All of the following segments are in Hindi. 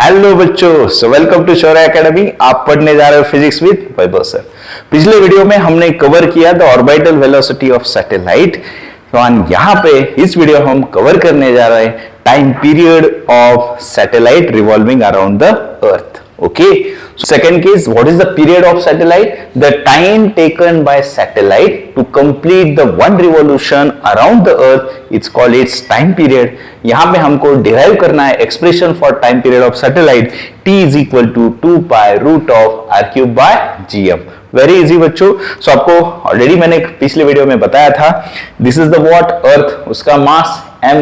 हेलो बच्चों, so welcome to Shaurya academy. आप पढ़ने जा रहे हो फिजिक्स विद वैभव सर। पिछले वीडियो में हमने कवर किया the orbital velocity of satellite. तो यहाँ पे इस वीडियो हम कवर करने जा रहे हैं time period of satellite revolving around the earth. Okay, so second case, what is the period of satellite? The time taken by satellite to complete the one revolution around the earth, it's called its time period. यहाँ पे हमको derive करना है expression for time period of satellite. T is equal to 2 pi root of r cube by gm. Very easy बच्चों। सो आपको ऑलरेडी मैंने पिछले वीडियो में बताया था, दिस इज द व्हाट अर्थ, उसका मास m,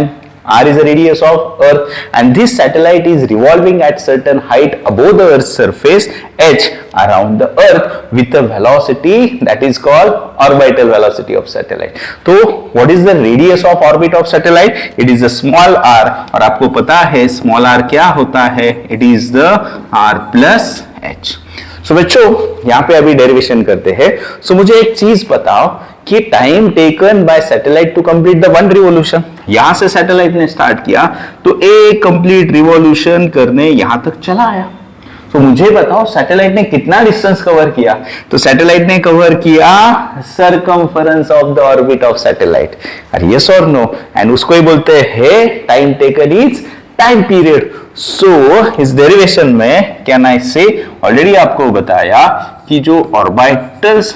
r is the radius of earth, and this satellite is revolving at certain height above the earth's surface h around the earth with a velocity that is called orbital velocity of satellite. तो what is the radius of orbit of satellite? It is a small r, और आपको पता है small r क्या होता है? It is the r plus h. सो बच्चों यहाँ पे अभी डेरिवेशन करते हैं। सो मुझे एक चीज बताओ कि time taken by satellite to complete the one revolution, यहां से सैटेलाइट ने स्टार्ट किया तो एक कंप्लीट रिवॉल्यूशन करने यहां तक चला आया। तो मुझे बताओ सैटेलाइट ने कितना डिस्टेंस कवर किया? तो सैटेलाइट ने कवर किया circumference of the orbit of satellite. अरे यस और नो? एंड उसको ही बोलते हैं time taken is time period. So इस डेरिवेशन में कैन आई से, ऑलरेडी आपको बताया कि जो ऑर्बिटल्स,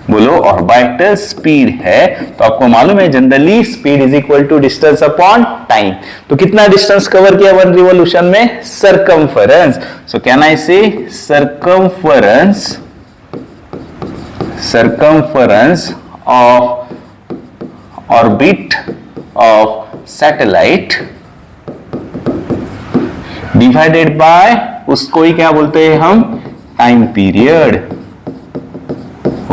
बोलो ऑर्बिटल स्पीड है, तो आपको मालूम है generally speed is equal to distance upon time. तो कितना डिस्टेंस कवर किया वन रिवॉल्यूशन में? Circumference. So can I say circumference of orbit of satellite divided by, उसको ही क्या बोलते हैं हम? Time period.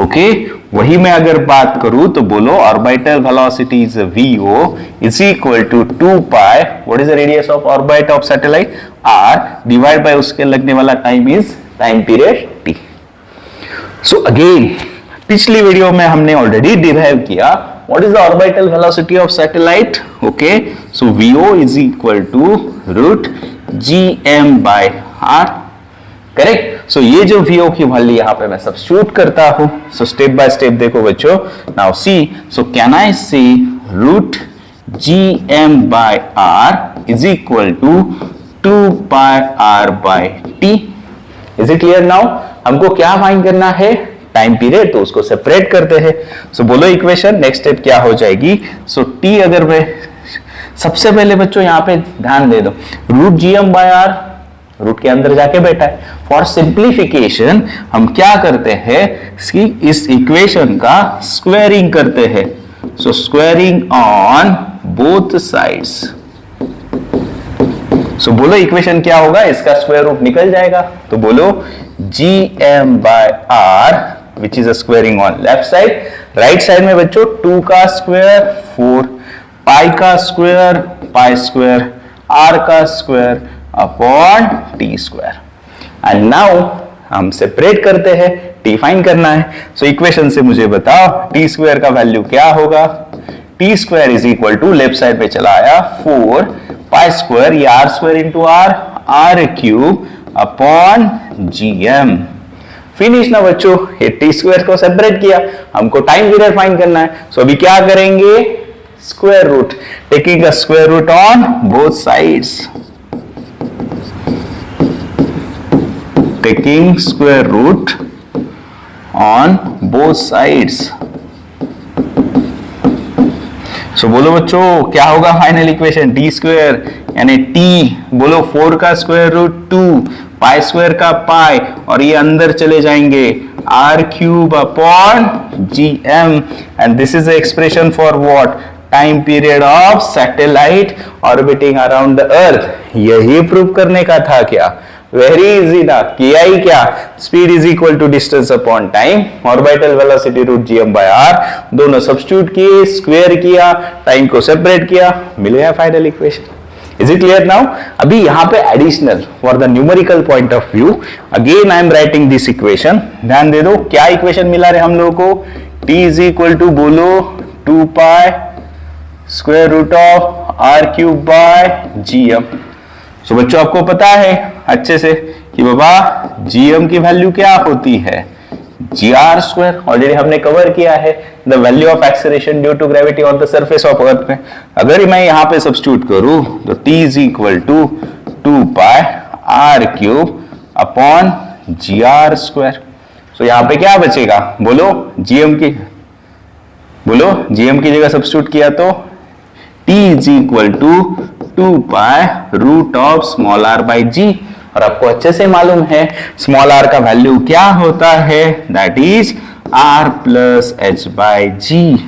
ओके, वही मैं अगर बात करूं तो बोलो orbital velocity is vo is equal to 2 pi, what is the radius of orbit of satellite? r, divide by उसके लगने वाला time is time period t। So again पिछली वीडियो में हमने ऑलरेडी डिराइव किया what is the orbital velocity of satellite? Okay, so vo is equal to root gm by r, correct. So ये जो vo की वैल्यू यहां पे मैं सब्स्टिट्यूट करता हूं। सो स्टेप बाय स्टेप देखो बच्चों। Now see, so can I see root gm by r is equal to 2 pi r by t। Is it clear now? हमको क्या फाइंड करना है? Time period. तो उसको सेपरेट करते हैं। सो बोलो इक्वेशन नेक्स्ट स्टेप क्या हो जाएगी? सो t अगर मैं सबसे पहले बच्चों यहां पे ध्यान दे दो, root gm by r root के अंदर जाके बैठा है। फॉर सिंप्लीफिकेशन हम क्या करते हैं कि इस इक्वेशन का स्क्वायरिंग करते हैं। सो स्क्वायरिंग ऑन बोथ साइड्स। सो बोलो इक्वेशन क्या होगा? इसका स्क्वायर रूट निकल जाएगा। तो बोलो gm by r which is a squaring on left side. Right side में बच्चों 2 का स्क्वायर 4, पाई का स्क्वायर पाई स्क्वायर, r का square upon T square. And now हम सेपरेट करते हैं, टी फाइंड करना है। सो इक्वेशन से मुझे बताओ टी स्क्वायर का वैल्यू क्या होगा? T square is equal to, left side पे चला आया 4 पाई स्क्वायर, ये R square into R cube upon gm। Finish ना बच्चों, ये टी स्क्वायर को सेपरेट किया, हमको टाइम पीरियड फाइंड करना है। सो अभी क्या करेंगे? Square root, taking a square root on both sides, taking square root on both sides। So बोलो बच्चों क्या होगा फाइनल इक्वेशन? टी स्क्वायर यानी टी, बोलो 4 का स्क्वायर रूट 2, पाई स्क्वायर का पाई, और ये अंदर चले जाएंगे r cube upon gm। And this is the expression for what? Time period of satellite orbiting around the अर्थ। यही प्रूव करने का था क्या? वेरी इजी ना। किया ही क्या? Speed is equal to distance upon time, orbital velocity root gm by r, दोनों सब्स्टिट्यूट किए, स्क्वायर किया, टाइम को सेपरेट किया, मिल गया final equation. Is it clear now? अभी यहां पे additional for the numerical point of view again I am writing this equation. ध्यान दे दो क्या इक्वेशन मिला रहे हम लोगों को? t इज इक्वल टू बोलो 2 pi square root of r cube by gm। So बच्चों आपको पता है अच्छे से कि बाबा gm की वैल्यू क्या होती है, gr²। ऑलरेडी हमने कवर किया है the value of acceleration due to gravity on the surface of earth में। अगर मैं यहां पे सब्स्टिट्यूट करूं तो t is equal to 2πr³ upon gr²। So यहां पे क्या बचेगा, बोलो gm की जगह सब्स्टिट्यूट किया तो t is equal to 2π√r/g। और आपको अच्छे से मालूम है स्मॉल r का वैल्यू क्या होता है, that is r plus h/g।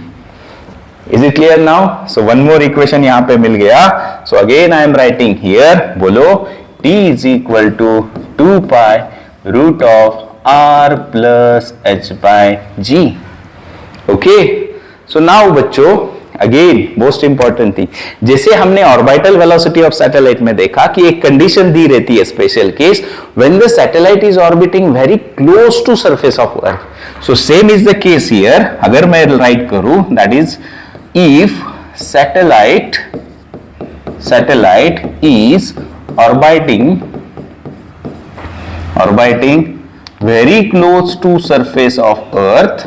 Is it clear now? So one more equation यहां पे मिल गया। So again I am writing here, बोलो t is equal to 2π√r plus h/g। Okay, so now बच्चों अगेन मोस्ट इंपॉर्टेंट थी, जैसे हमने ऑर्बिटल वेलोसिटी ऑफ सैटेलाइट में देखा कि एक कंडीशन दी रहती है, special case when the satellite is orbiting very close to surface of earth. So same is the case here. अगर मैं राइट करूं that is if satellite is orbiting very close to surface of earth,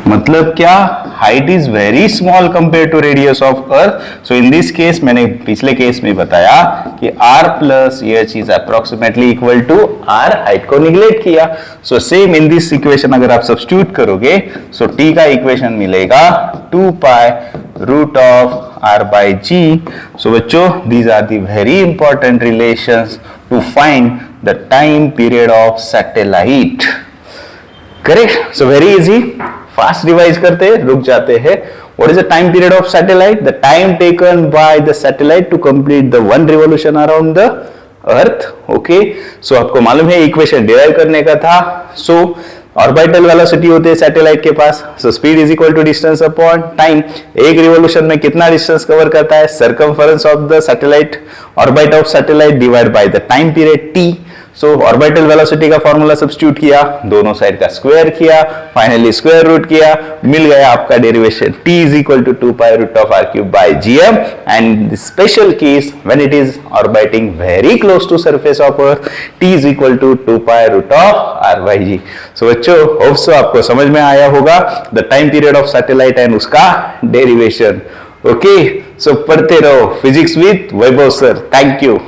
मतलब क्या, height is very small compare to radius of earth. So in this case मैंने पिछले केस में बताया कि r plus H is approximately equal to r, height को निगलेक्ट किया। So same in this equation अगर आप सब्स्टिट्यूट करोगे सो t का इक्वेशन मिलेगा 2π√r/g। सो बच्चों these are the very important relations to find the time period of satellite. Correct? So very easy, fast revise करते हैं, रुक जाते हैं। What is the time period of satellite? The time taken by the satellite to complete the one revolution around the earth. Okay, so आपको मालूम है इक्वेशन डिराइव करने का था। सो ऑर्बिटल वेलोसिटी होते हैं सैटेलाइट के पास, so speed is equal to distance upon time. एक रिवॉल्यूशन में कितना डिस्टेंस कवर करता है, circumference of the satellite, orbit of satellite divide by the time period t। So orbital velocity का फॉर्मूला सब्स्टिट्यूट किया, दोनों साइड का स्क्वायर किया, फाइनली स्क्वायर रूट किया, मिल गया आपका derivation t is equal to 2π√r³/gm। And special case when it is orbiting very close to surface of earth, t is equal to 2π√r/g। So बच्चों होप सो आपको समझ में आया होगा the time period of satellite and उसका डेरिवेशन। ओके, सो पढ़ते रहो physics with Vaibhav sir. Thank you.